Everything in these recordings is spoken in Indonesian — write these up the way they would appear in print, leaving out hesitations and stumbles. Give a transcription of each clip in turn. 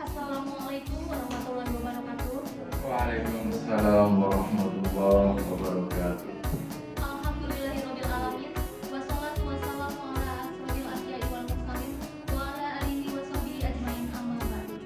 Assalamualaikum warahmatullahi wabarakatuh. Waalaikumsalam warahmatullahi wabarakatuh. Alhamdulillahirabbil alamin. Wassalatu wassalamu ala asrofil anbiya'i wal mursalin wa ala alihi washabihi ajmain amma ba'du.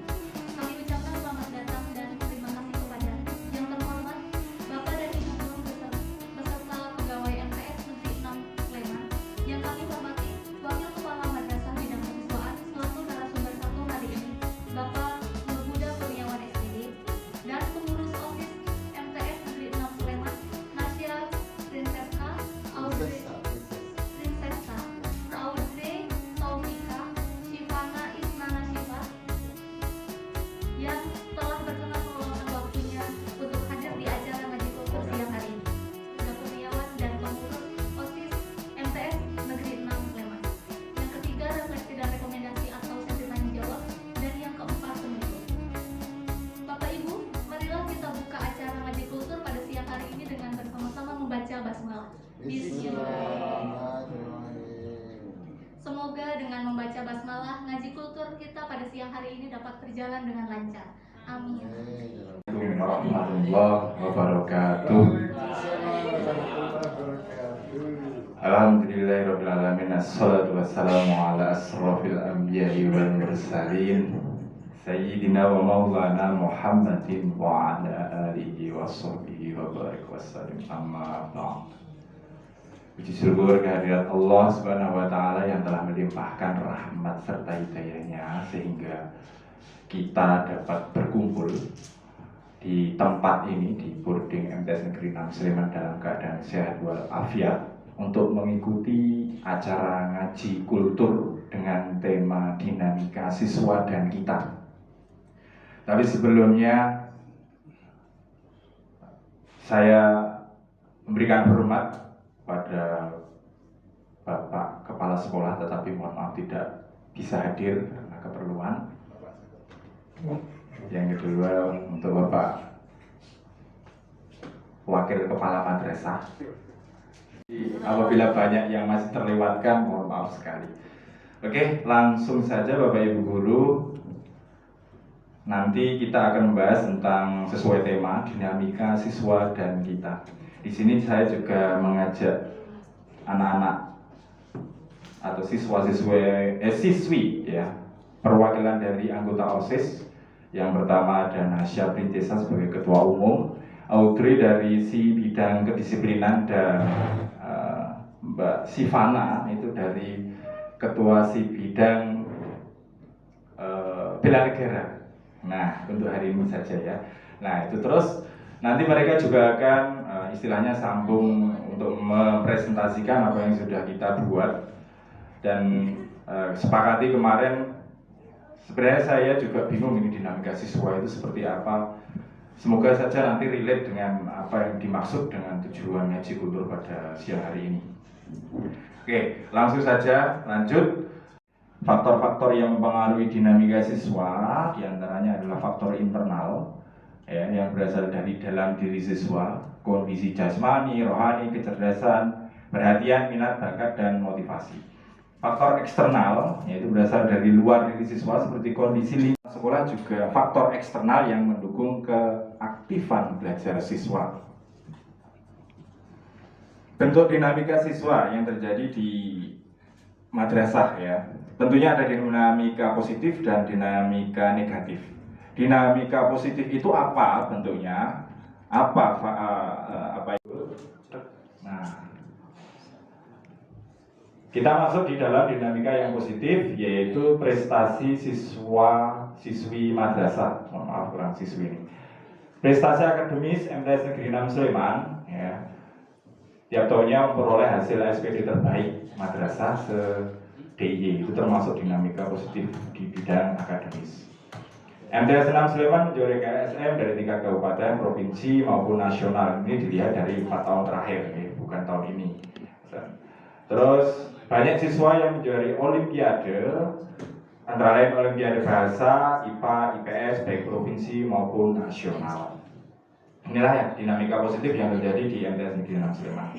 Kami ucapkan selamat datang dan terima kasih kepada yang terhormat Bapak dan Ibu guru beserta pegawai MTS Negeri 6 Sleman. Yang kami hormati Wakil Kepala Madrasah Bidang Kesiswaan selaku narasumber satu hari ini, Bapak Nurhuda Kurniawan SPD, dan pengurus OSIS MTS Negeri 6 Sleman, Nasya Princesa Audrey Taufika Shivana Isnana Shiva, yang telah berkenan meluangkan waktunya untuk hadir di acara ngaji kultur siang hari ini. Nurhuda Kurniawan dan pengurus OSIS MTS Negeri 6 Sleman. Yang ketiga, refleksi dan rekomendasi atau sesi tanya jawab. Dan yang keempat, penutup. Bapak Ibu, marilah kita buka acara ngaji kultur pada siang hari ini dengan bersama-sama membaca basmalah. Bismillah. Semoga dengan membaca basmalah ngaji kultur kita pada siang hari ini dapat berjalan dengan lancar. Amin. Assalamualaikum warahmatullahi wabarakatuh. Alhamdulillahirabbil alamin. Assalatu wassalamu ala asrofil anbiya'i wal mursalin Sayyidina wa maulana Muhammadin wa ala alihi wa sahbihi wa barik wassalim. Amma ba'd. Puji syukur kehadirat Allah Subhanahu wa taala yang telah melimpahkan rahmat serta hidayahnya sehingga kita dapat berkumpul di tempat ini di boarding MTS Negeri 6 Sleman dalam keadaan sehat walafiat untuk mengikuti acara ngaji kultur dengan tema dinamika siswa dan kita. Tapi sebelumnya saya memberikan hormat pada Bapak Kepala Sekolah, tetapi mohon maaf tidak bisa hadir karena keperluan. Yang kedua untuk Bapak Wakil Kepala Madrasah. Apabila banyak yang masih terlewatkan, mohon maaf sekali. Oke, langsung saja Bapak Ibu Guru. Nanti kita akan membahas tentang sesuai tema dinamika siswa dan kita. Di sini saya juga mengajak anak-anak atau siswi ya, perwakilan dari anggota OSIS. Yang pertama ada Nasya Princesa sebagai Ketua Umum, Audrey dari si bidang kedisiplinan, dan Mbak Shivana itu dari Ketua si bidang bela negara. Nah, untuk hari ini saja ya. Nah, itu terus nanti mereka juga akan istilahnya sambung untuk mempresentasikan apa yang sudah kita buat. Dan sepakati kemarin, sebenarnya saya juga bingung ini dinamika siswa itu seperti apa. Semoga saja nanti relate dengan apa yang dimaksud dengan tujuan ngaji kultur pada siang hari ini. Oke, langsung saja lanjut. Faktor-faktor yang mempengaruhi dinamika siswa diantaranya adalah faktor internal ya, yang berasal dari dalam diri siswa, kondisi jasmani, rohani, kecerdasan, perhatian, minat, bakat, dan motivasi. Faktor eksternal yaitu berasal dari luar diri siswa seperti kondisi lingkungan sekolah, juga faktor eksternal yang mendukung keaktifan belajar siswa. Bentuk dinamika siswa yang terjadi di madrasah ya, tentunya ada dinamika positif dan dinamika negatif. Dinamika positif itu apa bentuknya? Apa itu? Nah, kita masuk di dalam dinamika yang positif, yaitu prestasi siswa-siswi madrasah. Mohon maaf kurang siswi ini. Prestasi akademis MTS Negeri 6 Sleman ya, tiap tahunnya memperoleh hasil SPD terbaik madrasah se-DIY. Itu termasuk dinamika positif di bidang akademis. MTS 6 Sleman menjuarai KSM dari tingkat kabupaten, provinsi maupun nasional. Ini dilihat dari 4 tahun terakhir, ya, bukan tahun ini. Terus banyak siswa yang menjuarai olimpiade, antara lain olimpiade bahasa, IPA, IPS, baik provinsi maupun nasional. Inilah ya dinamika positif yang terjadi di MTS Negeri 6 Sleman.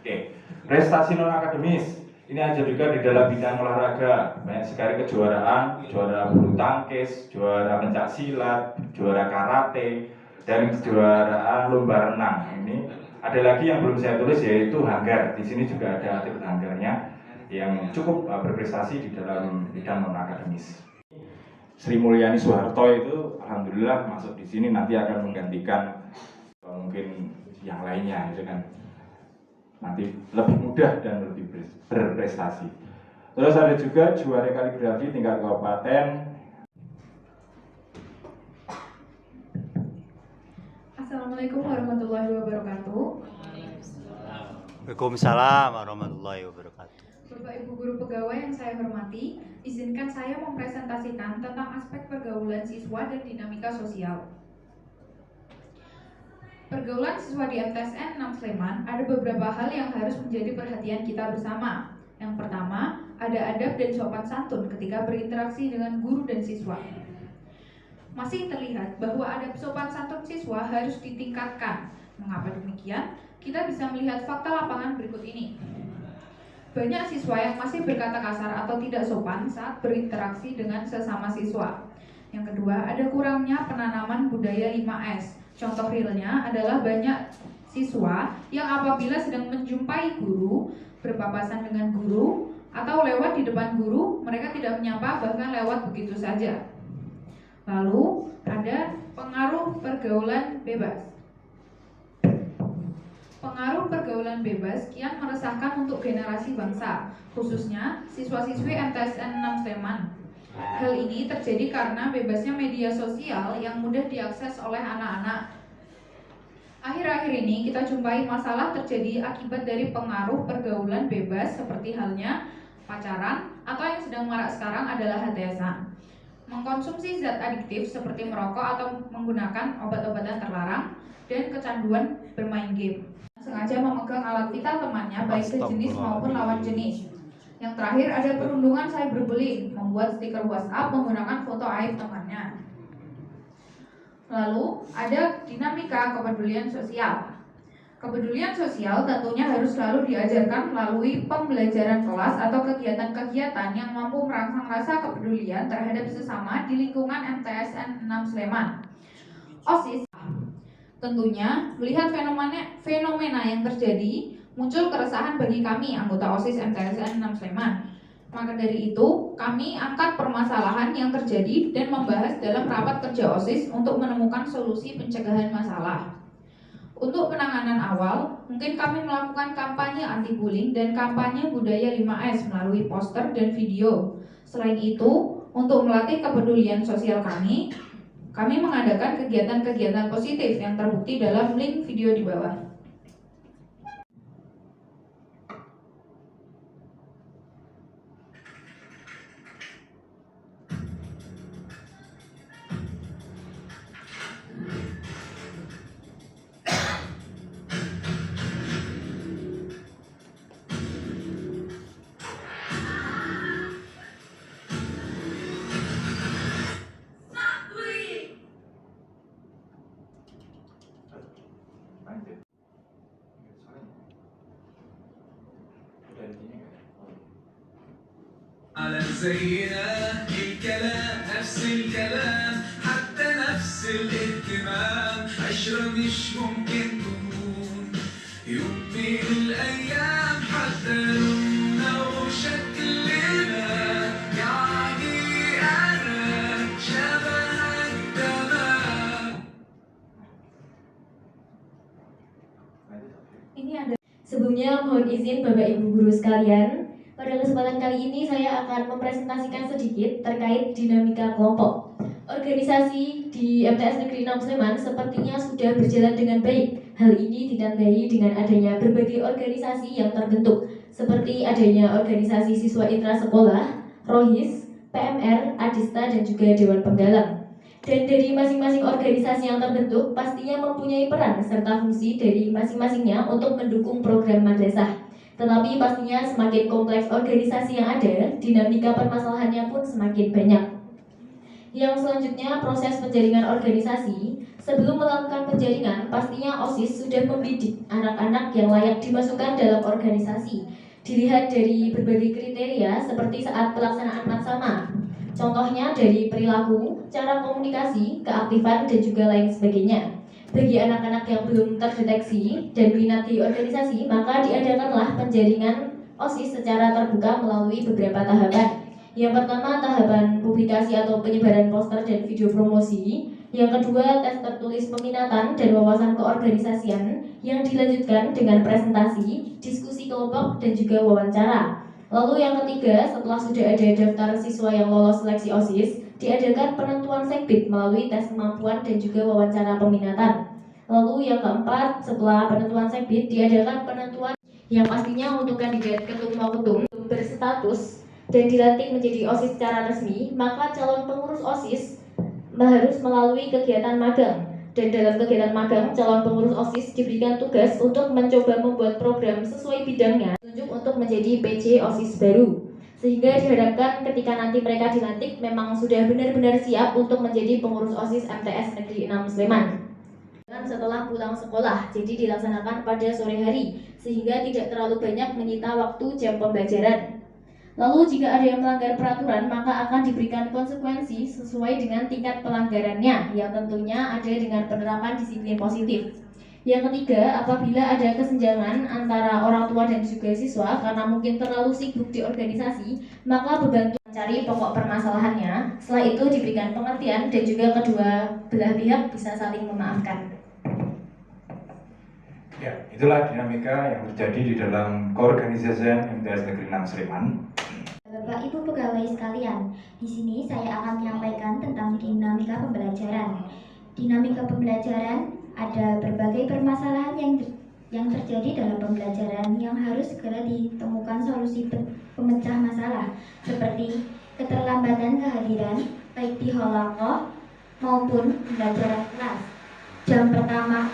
Oke, prestasi non akademis Ini aja juga di dalam bidang olahraga, banyak sekali kejuaraan, juara bulu tangkis, juara pencak silat, juara karate, dan kejuaraan lomba renang. Ini ada lagi yang belum saya tulis yaitu hanggar. Di sini juga ada atlet hanggarnya yang cukup berprestasi di dalam bidang non akademis. Sri Mulyani Soeharto itu alhamdulillah masuk di sini, nanti akan menggantikan mungkin yang lainnya, gitu kan. Nanti lebih mudah dan lebih berprestasi. Terus ada juga juara kaligrafi tingkat kabupaten. Assalamualaikum warahmatullahi wabarakatuh. Waalaikumsalam warahmatullahi wabarakatuh. Bapak Ibu guru pegawai yang saya hormati, izinkan saya mempresentasikan tentang aspek pergaulan siswa dan dinamika sosial. Pergaulan siswa di MTSN 6 Sleman ada beberapa hal yang harus menjadi perhatian kita bersama. Yang pertama, ada adab dan sopan santun ketika berinteraksi dengan guru dan siswa. Masih terlihat bahwa adab sopan santun siswa harus ditingkatkan. Mengapa demikian? Kita bisa melihat fakta lapangan berikut ini. Banyak siswa yang masih berkata kasar atau tidak sopan saat berinteraksi dengan sesama siswa. Yang kedua, ada kurangnya penanaman budaya 5S. Contoh realnya adalah banyak siswa yang apabila sedang menjumpai guru, berpapasan dengan guru, atau lewat di depan guru, mereka tidak menyapa, bahkan lewat begitu saja. Lalu, ada pengaruh pergaulan bebas. Pengaruh pergaulan bebas kian meresahkan untuk generasi bangsa, khususnya siswa-siswi MTSN 6 Sleman. Hal ini terjadi karena bebasnya media sosial yang mudah diakses oleh anak-anak. Akhir-akhir ini kita jumpai masalah terjadi akibat dari pengaruh pergaulan bebas seperti halnya pacaran atau yang sedang marak sekarang adalah HTS-an. Mengkonsumsi zat adiktif seperti merokok atau menggunakan obat-obatan terlarang dan kecanduan bermain game. Sengaja memegang alat vital temannya baik sejenis maupun lawan jenis. Yang terakhir ada perundungan cyberbullying, membuat stiker WhatsApp menggunakan foto aib temannya. Lalu ada dinamika kepedulian sosial. Kepedulian sosial tentunya harus selalu diajarkan melalui pembelajaran kelas atau kegiatan-kegiatan yang mampu merangsang rasa kepedulian terhadap sesama di lingkungan MTSN 6 Sleman. OSIS tentunya melihat fenomena yang terjadi, muncul keresahan bagi kami anggota OSIS MTSN 6 Sleman. Maka dari itu, kami angkat permasalahan yang terjadi dan membahas dalam rapat kerja OSIS untuk menemukan solusi pencegahan masalah. Untuk penanganan awal, mungkin kami melakukan kampanye anti-bullying dan kampanye budaya 5S melalui poster dan video. Selain itu, untuk melatih kepedulian sosial kami mengadakan kegiatan-kegiatan positif yang terbukti dalam link video di bawah. على زينا الكلام نفس الكلام حتى نفس الاهتمام عشرة مش ممكن تكون يوم من الأيام حتى لوننا وشكلنا يعني أنا شبهك تمام. Ini ada. Sebelumnya mohon izin Bapak Ibu guru sekalian, pada kesempatan kali ini saya akan mempresentasikan sedikit terkait dinamika kelompok. Organisasi di MTS Negeri 6 Sleman sepertinya sudah berjalan dengan baik. Hal ini ditandai dengan adanya berbagai organisasi yang terbentuk, seperti adanya organisasi siswa intrasekolah, ROHIS, PMR, Adista, dan juga Dewan Penggalang. Dan dari masing-masing organisasi yang terbentuk pastinya mempunyai peran serta fungsi dari masing-masingnya untuk mendukung program madrasah. Tetapi pastinya semakin kompleks organisasi yang ada, dinamika permasalahannya pun semakin banyak. Yang selanjutnya, proses penjaringan organisasi. Sebelum melakukan penjaringan, pastinya OSIS sudah membidik anak-anak yang layak dimasukkan dalam organisasi. dilihat dari berbagai kriteria seperti saat pelaksanaan maksama. Contohnya dari perilaku, cara komunikasi, keaktifan, dan juga lain sebagainya. Bagi anak-anak yang belum terdeteksi dan minat di organisasi, maka diadakanlah penjaringan OSIS secara terbuka melalui beberapa tahapan. Yang pertama, tahapan publikasi atau penyebaran poster dan video promosi. Yang kedua, tes tertulis peminatan dan wawasan keorganisasian yang dilanjutkan dengan presentasi, diskusi kelompok, dan juga wawancara. Lalu yang ketiga, setelah sudah ada daftar siswa yang lolos seleksi OSIS, diadakan penentuan sekbid melalui tes kemampuan dan juga wawancara peminatan. Lalu yang keempat, setelah penentuan sekbid, diadakan penentuan yang pastinya untuk kandidat ketum berstatus dan dilantik menjadi OSIS secara resmi, maka calon pengurus OSIS harus melalui kegiatan magang. Dan dalam kegiatan magang, calon pengurus OSIS diberikan tugas untuk mencoba membuat program sesuai bidangnya, tunjuk untuk menjadi PJ OSIS baru. Sehingga diharapkan ketika nanti mereka dilantik memang sudah benar-benar siap untuk menjadi pengurus OSIS MTS Negeri 6 Sleman. Setelah pulang sekolah, jadi dilaksanakan pada sore hari, sehingga tidak terlalu banyak menyita waktu jam pembelajaran. Lalu jika ada yang melanggar peraturan, maka akan diberikan konsekuensi sesuai dengan tingkat pelanggarannya, yang tentunya ada dengan penerapan disiplin positif. Yang ketiga, apabila ada kesenjangan antara orang tua dan juga siswa karena mungkin terlalu sibuk di organisasi, maka membantu mencari pokok permasalahannya. Setelah itu diberikan pengertian dan juga kedua belah pihak bisa saling memaafkan. Ya, itulah dinamika yang terjadi di dalam keorganisasian MTS Negeri 6 Sleman. Bapak Ibu pegawai sekalian, di sini saya akan menyampaikan tentang dinamika pembelajaran. Dinamika pembelajaran ada berbagai permasalahan yang terjadi dalam pembelajaran yang harus segera ditemukan solusi pemecah masalah, seperti keterlambatan kehadiran baik di halakoh maupun pembelajaran kelas. Jam pertama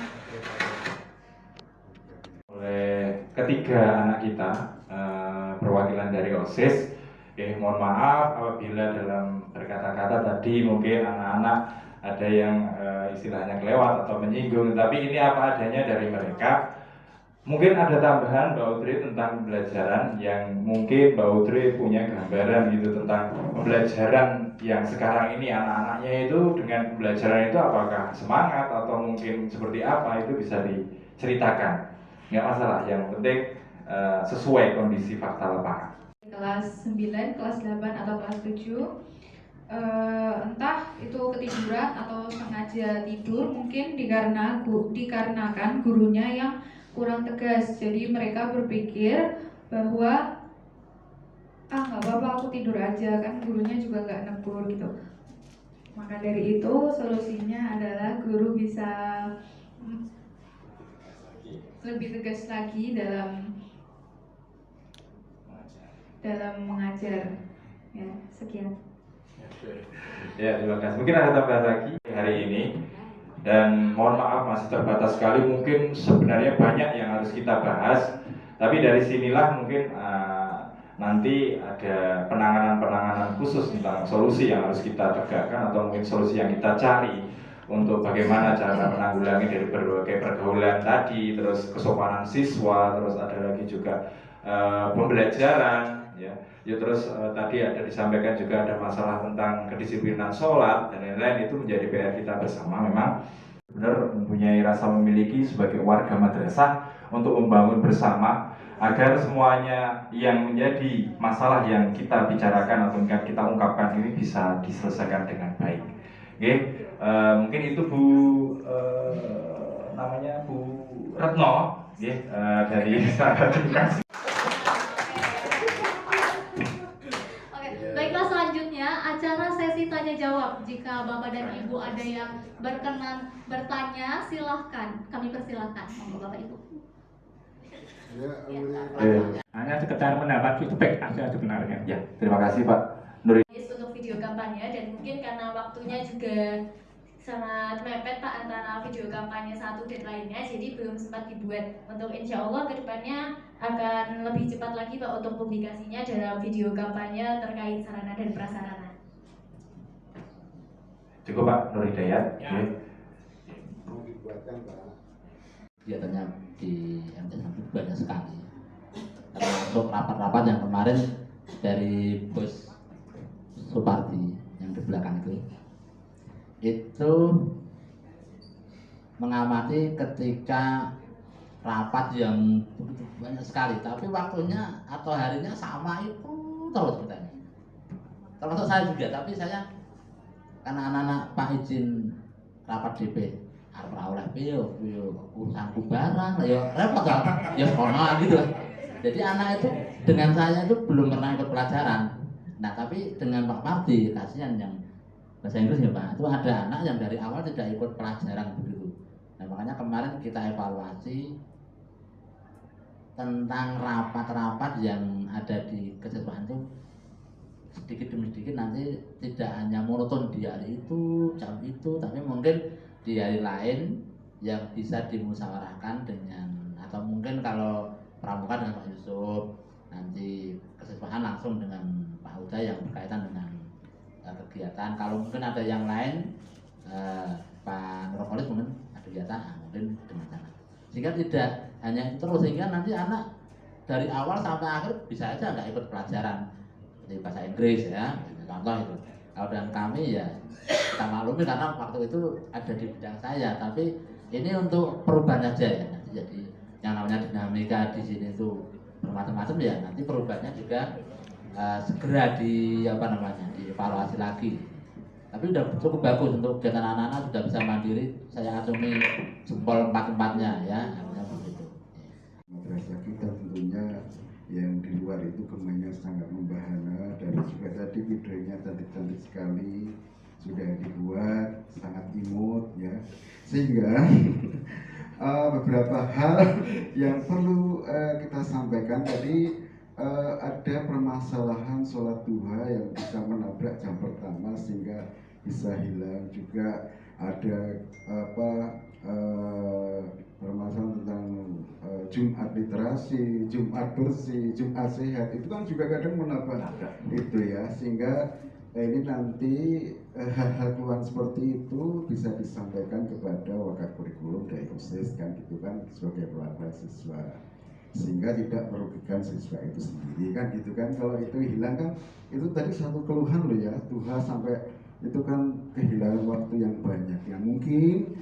Oleh ketiga anak kita perwakilan dari OSIS, mohon maaf apabila dalam berkata-kata tadi mungkin anak-anak ada yang istilahnya kelewat atau menyinggung, tapi ini apa adanya dari mereka. Mungkin ada tambahan Mbak Utri tentang pembelajaran yang mungkin Mbak Utri punya gambaran gitu tentang pembelajaran yang sekarang ini anak-anaknya itu dengan pembelajaran itu apakah semangat atau mungkin seperti apa, itu bisa diceritakan. Nggak masalah, yang penting sesuai kondisi fakta lapangan. Kelas 9, kelas 8, atau kelas 7 entah itu ketiduran atau sengaja tidur, mungkin dikarenakan gurunya yang kurang tegas. Jadi mereka berpikir bahwa nggak apa-apa aku tidur aja, kan gurunya juga nggak negur gitu. Maka dari itu solusinya adalah guru bisa lebih tegas lagi dalam mengajar. Ya, sekian. Ya, terima kasih. Mungkin ada tambahan lagi hari ini, dan mohon maaf masih terbatas sekali. Mungkin sebenarnya banyak yang harus kita bahas, tapi dari sinilah mungkin nanti ada penanganan khusus tentang solusi yang harus kita tegakkan atau mungkin solusi yang kita cari untuk bagaimana cara menanggulangi dari berbagai pergaulan tadi, terus kesopanan siswa, terus ada lagi juga pembelajaran, ya terus tadi ada disampaikan juga ada masalah tentang kedisiplinan sholat dan lain-lain. Itu menjadi PR kita bersama. Memang benar mempunyai rasa memiliki sebagai warga madrasah untuk membangun bersama agar semuanya yang menjadi masalah yang kita bicarakan atau yang kita ungkapkan ini bisa diselesaikan dengan baik. Oke, mungkin itu Bu namanya Bu Retno, dari Sahabat Edukasi. Baiklah, selanjutnya acara sesi tanya jawab. Jika Bapak dan Ibu ada yang berkenan bertanya, silahkan. Kami persilahkan. Monggo Bapak Ibu. Hanya sekedar mendapat feedback aja sebenarnya. Ya, terima kasih Pak Nur. Untuk video kampanye, dan mungkin karena waktunya juga sangat mepet Pak antara video kampanye satu dan lainnya, jadi belum sempat dibuat. Untuk insya Allah kedepannya akan lebih cepat lagi Pak untuk publikasinya dalam video kampanye terkait sarana dan prasarana. Cukup Pak Nur Hidayat. Ya. Kegiatannya di MTS banyak sekali. termasuk rapat-rapat yang kemarin dari Bos Supardi yang di belakang itu mengamati ketika rapat yang begitu banyak sekali, tapi waktunya atau harinya sama itu terus katanya. Termasuk saya juga, tapi saya karena anak-anak Pak izin rapat DP arep ora oleh piyo urusanku barang ya repot kan ya kono gitu. Jadi anak itu dengan saya itu belum pernah ikut pelajaran. Nah, tapi dengan Pak Pardi kasihan yang bahasa Inggris ya Pak, itu ada anak yang dari awal tidak ikut pelajaran begitu. Nah, makanya kemarin kita evaluasi tentang rapat-rapat yang ada di kesiswaan itu sedikit demi sedikit nanti tidak hanya monoton di hari itu, jam itu, tapi mungkin di hari lain yang bisa dimusyawarahkan dengan, atau mungkin kalau pramuka dengan Pak Yusuf, nanti kesiswaan langsung dengan Pak Huda yang berkaitan dengan kegiatan. Kalau mungkin ada yang lain, Pak Nurholis mungkin ada kegiatan, mungkin dengan sana. Sehingga tidak hanya itu terus, sehingga nanti anak dari awal sampai akhir bisa aja nggak ikut pelajaran seperti bahasa Inggris ya, contoh itu. Kalau dengan kami ya kita maklumi karena waktu itu ada di bidang saya, tapi ini untuk perubahan aja ya. Nanti jadi yang namanya dinamika di sini itu bermacam-macam ya, nanti perubahannya juga segera dievaluasi lagi. Tapi udah cukup bagus untuk kegiatan anak-anak sudah bisa mandiri, saya acungi jempol 4-4-nya ya, artinya begitu. Madrasah kita tentunya yang di luar itu kemanya sangat membahana, dan juga tadi videonya cantik-cantik sekali sudah dibuat, sangat imut ya, sehingga beberapa hal yang perlu kita sampaikan tadi. Ada permasalahan sholat duha yang bisa menabrak jam pertama sehingga bisa hilang. Juga ada permasalahan tentang Jumat literasi, Jumat bersih, Jumat sehat, itu kan juga kadang menabrak itu ya, sehingga ini nanti hal-hal keluhan seperti itu bisa disampaikan kepada wakil kurikulum dari OSIS kan gitu kan, sebagai perwakilan siswa, sehingga tidak merugikan siswa itu sendiri kan gitu kan. Kalau itu hilang kan itu tadi satu keluhan loh ya, duha sampai itu kan kehilangan waktu yang banyak yang mungkin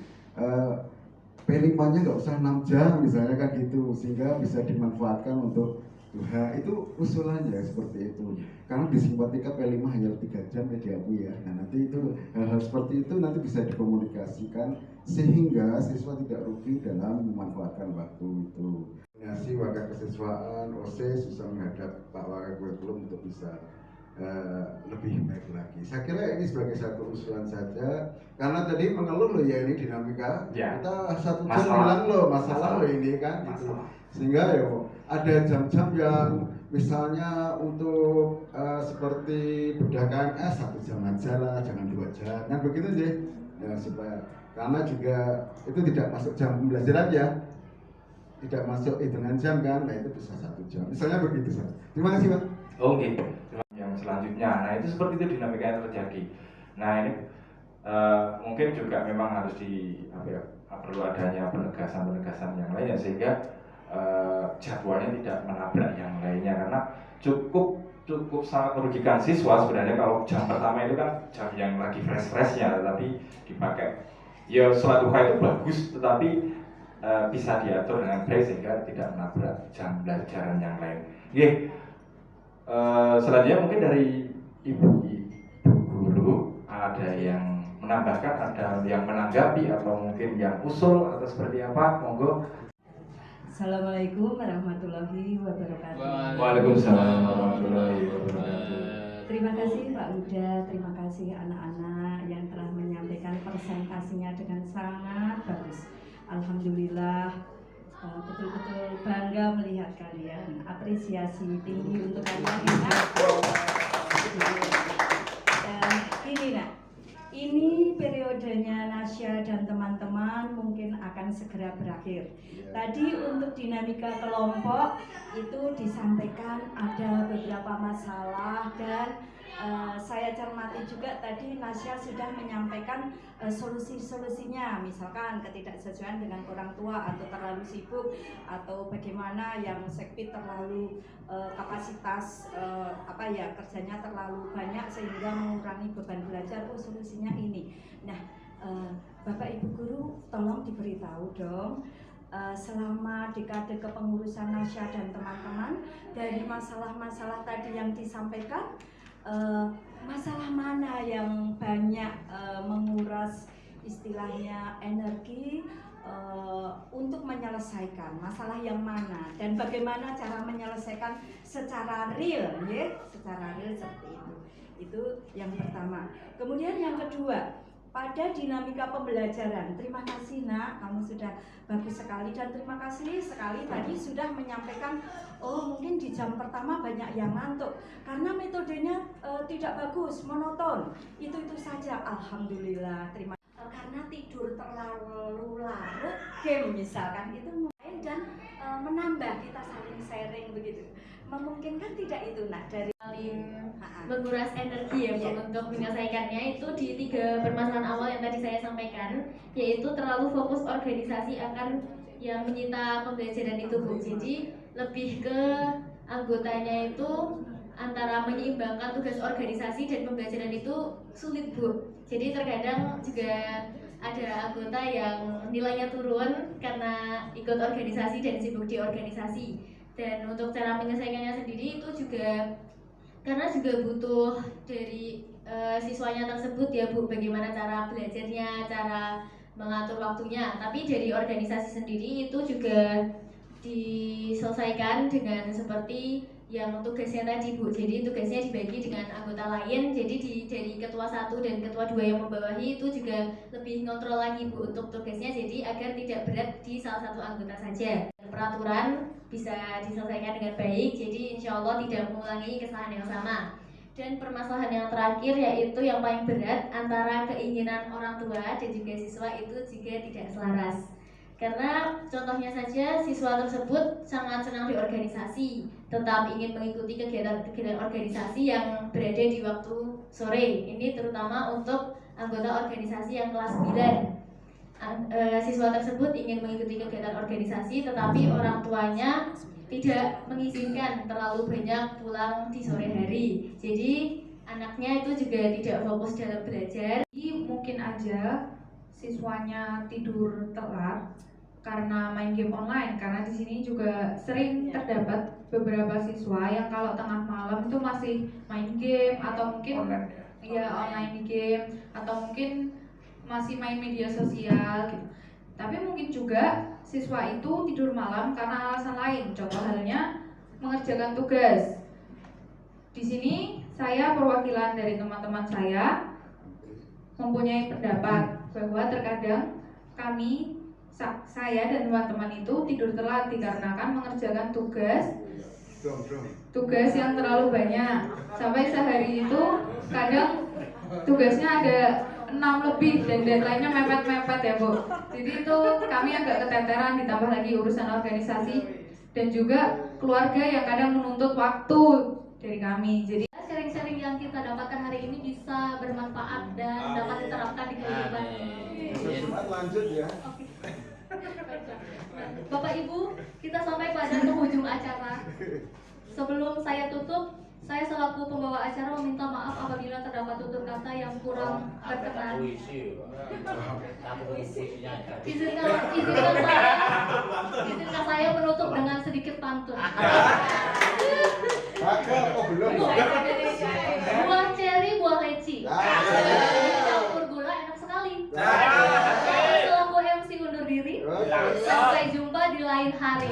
P5-nya nggak usah 6 jam misalnya kan gitu, sehingga bisa dimanfaatkan untuk duha. Itu usulannya seperti itu, karena di Simpatika P5 hanya 3 jam ya diakui ya. Nah, nanti itu hal-hal seperti itu nanti bisa dikomunikasikan sehingga siswa tidak rugi dalam memanfaatkan waktu itu. Koordinasi wakil kesiswaan OSIS bisa menghadap Pak Wakil Kurikulum untuk bisa lebih baik lagi. Saya kira ini sebagai satu usulan saja, karena tadi mengeluh loh ya, ini dinamika ya. Kita 1 jam bilang loh masalah loh ini kan gitu. Sehingga ya ada jam-jam yang misalnya untuk seperti bedah KMS 1 jam aja lah, jangan 2 jam kan begitu sih ya, supaya karena juga itu tidak masuk jam pembelajaran ya, tidak masuk hitungan jam kan, nah itu bisa 1 jam misalnya begitu saja. Terima kasih Pak. Oke. Yang selanjutnya, nah itu seperti itu dinamika yang terjadi. Nah ini mungkin juga memang harus perlu adanya penegasan yang lainnya sehingga jadwalnya tidak menabrak yang lainnya, karena cukup sangat merugikan siswa sebenarnya kalau jam pertama itu kan jam yang lagi fresh-freshnya, tetapi dipakai ya sholat duha itu bagus, tetapi bisa diatur dengan baik sehingga tidak menabrak jam pelajaran yang lain. Selanjutnya mungkin dari ibu guru ada yang menambahkan, ada yang menanggapi atau mungkin yang usul atau seperti apa, monggo. Assalamualaikum warahmatullahi wabarakatuh. Waalaikumsalam warahmatullahi wabarakatuh. Terima kasih Pak Huda, terima kasih anak-anak yang telah menyampaikan presentasinya dengan sangat bagus. Alhamdulillah, betul-betul bangga melihat kalian. Apresiasi tinggi untuk kalian. Ini nak, ini periodenya Nasya dan teman-teman mungkin akan segera berakhir. Tadi untuk dinamika kelompok itu disampaikan ada beberapa masalah dan saya cermati cermati juga tadi Nasya sudah menyampaikan solusi-solusinya, misalkan ketidaksesuaian dengan orang tua atau terlalu sibuk atau bagaimana yang sekpit terlalu kapasitas kerjanya terlalu banyak sehingga mengurangi beban belajar. Solusinya ini. Nah, Bapak Ibu guru tolong diberitahu dong, selama dekade kepengurusan Nasya dan teman-teman, dari masalah-masalah tadi yang disampaikan, masalah mana yang banyak menguras istilahnya energi untuk menyelesaikan masalah yang mana, dan bagaimana cara menyelesaikan secara real, ya, secara real seperti itu yang pertama. Kemudian yang kedua, pada dinamika pembelajaran. Terima kasih Nak, kamu sudah bagus sekali, dan terima kasih sekali tadi sudah menyampaikan, mungkin di jam pertama banyak yang ngantuk karena metodenya tidak bagus, monoton. Itu saja. Alhamdulillah, terima kasih. Karena tidur terlalu larut, game misalkan itu main dan menambah, kita saling sharing begitu. Memungkinkan tidak itu Nak dari paling menguras energi ya Bu untuk menyelesaikannya itu di 3 permasalahan awal yang tadi saya sampaikan, yaitu terlalu fokus organisasi akan yang menyita pembelajaran itu Bu. Jadi lebih ke anggotanya itu antara menyeimbangkan tugas organisasi dan pembelajaran itu sulit Bu. Jadi terkadang juga ada anggota yang nilainya turun karena ikut organisasi dan sibuk di organisasi. Dan untuk cara menyelesaikannya sendiri itu juga karena juga butuh dari siswanya tersebut ya Bu, bagaimana cara belajarnya, cara mengatur waktunya. Tapi dari organisasi sendiri itu juga diselesaikan dengan seperti yang tugasnya tadi Bu. Jadi tugasnya dibagi dengan anggota lain. Jadi dari ketua 1 dan ketua 2 yang membawahi itu juga lebih ngontrol lagi Bu untuk tugasnya, jadi agar tidak berat di salah satu anggota saja. Peraturan bisa diselesaikan dengan baik, jadi insya Allah tidak mengulangi kesalahan yang sama. Dan permasalahan yang terakhir yaitu yang paling berat, antara keinginan orang tua dan juga siswa itu juga tidak selaras. Karena contohnya saja siswa tersebut sangat senang di organisasi, tetap ingin mengikuti kegiatan organisasi yang berada di waktu sore. Ini terutama untuk anggota organisasi yang kelas 9. Siswa tersebut ingin mengikuti kegiatan organisasi, tetapi orang tuanya tidak mengizinkan terlalu banyak pulang di sore hari. Jadi anaknya itu juga tidak fokus dalam belajar. Jadi mungkin aja siswanya tidur telat karena main game online, karena di sini juga sering terdapat beberapa siswa yang kalau tengah malam itu masih main game atau mungkin online game atau mungkin masih main media sosial gitu. Tapi mungkin juga siswa itu tidur malam karena alasan lain, contoh halnya mengerjakan tugas. Di sini saya perwakilan dari teman-teman saya mempunyai pendapat bahwa terkadang saya dan teman-teman itu tidur telat dikarenakan mengerjakan tugas yang terlalu banyak. Sampai sehari itu kadang tugasnya ada 6 lebih dan deadline-nya mepet-mepet ya Bu. Jadi itu kami agak keteteran, ditambah lagi urusan organisasi dan juga keluarga yang kadang menuntut waktu dari kami. Jadi sharing-sharing yang kita dapatkan hari ini bisa bermanfaat dan dapat diterapkan di kehidupan. Lanjut ya. Bapak Ibu, kita sampai pada penghujung acara. Sebelum saya tutup, saya selaku pembawa acara meminta maaf apabila terdapat tutur kata yang kurang berkenan. Izinkan saya menutup dengan sedikit pantun. Buah ceri, buah leci, campur gula enak sekali. Saya selaku MC undur diri. Sampai jumpa di lain hari.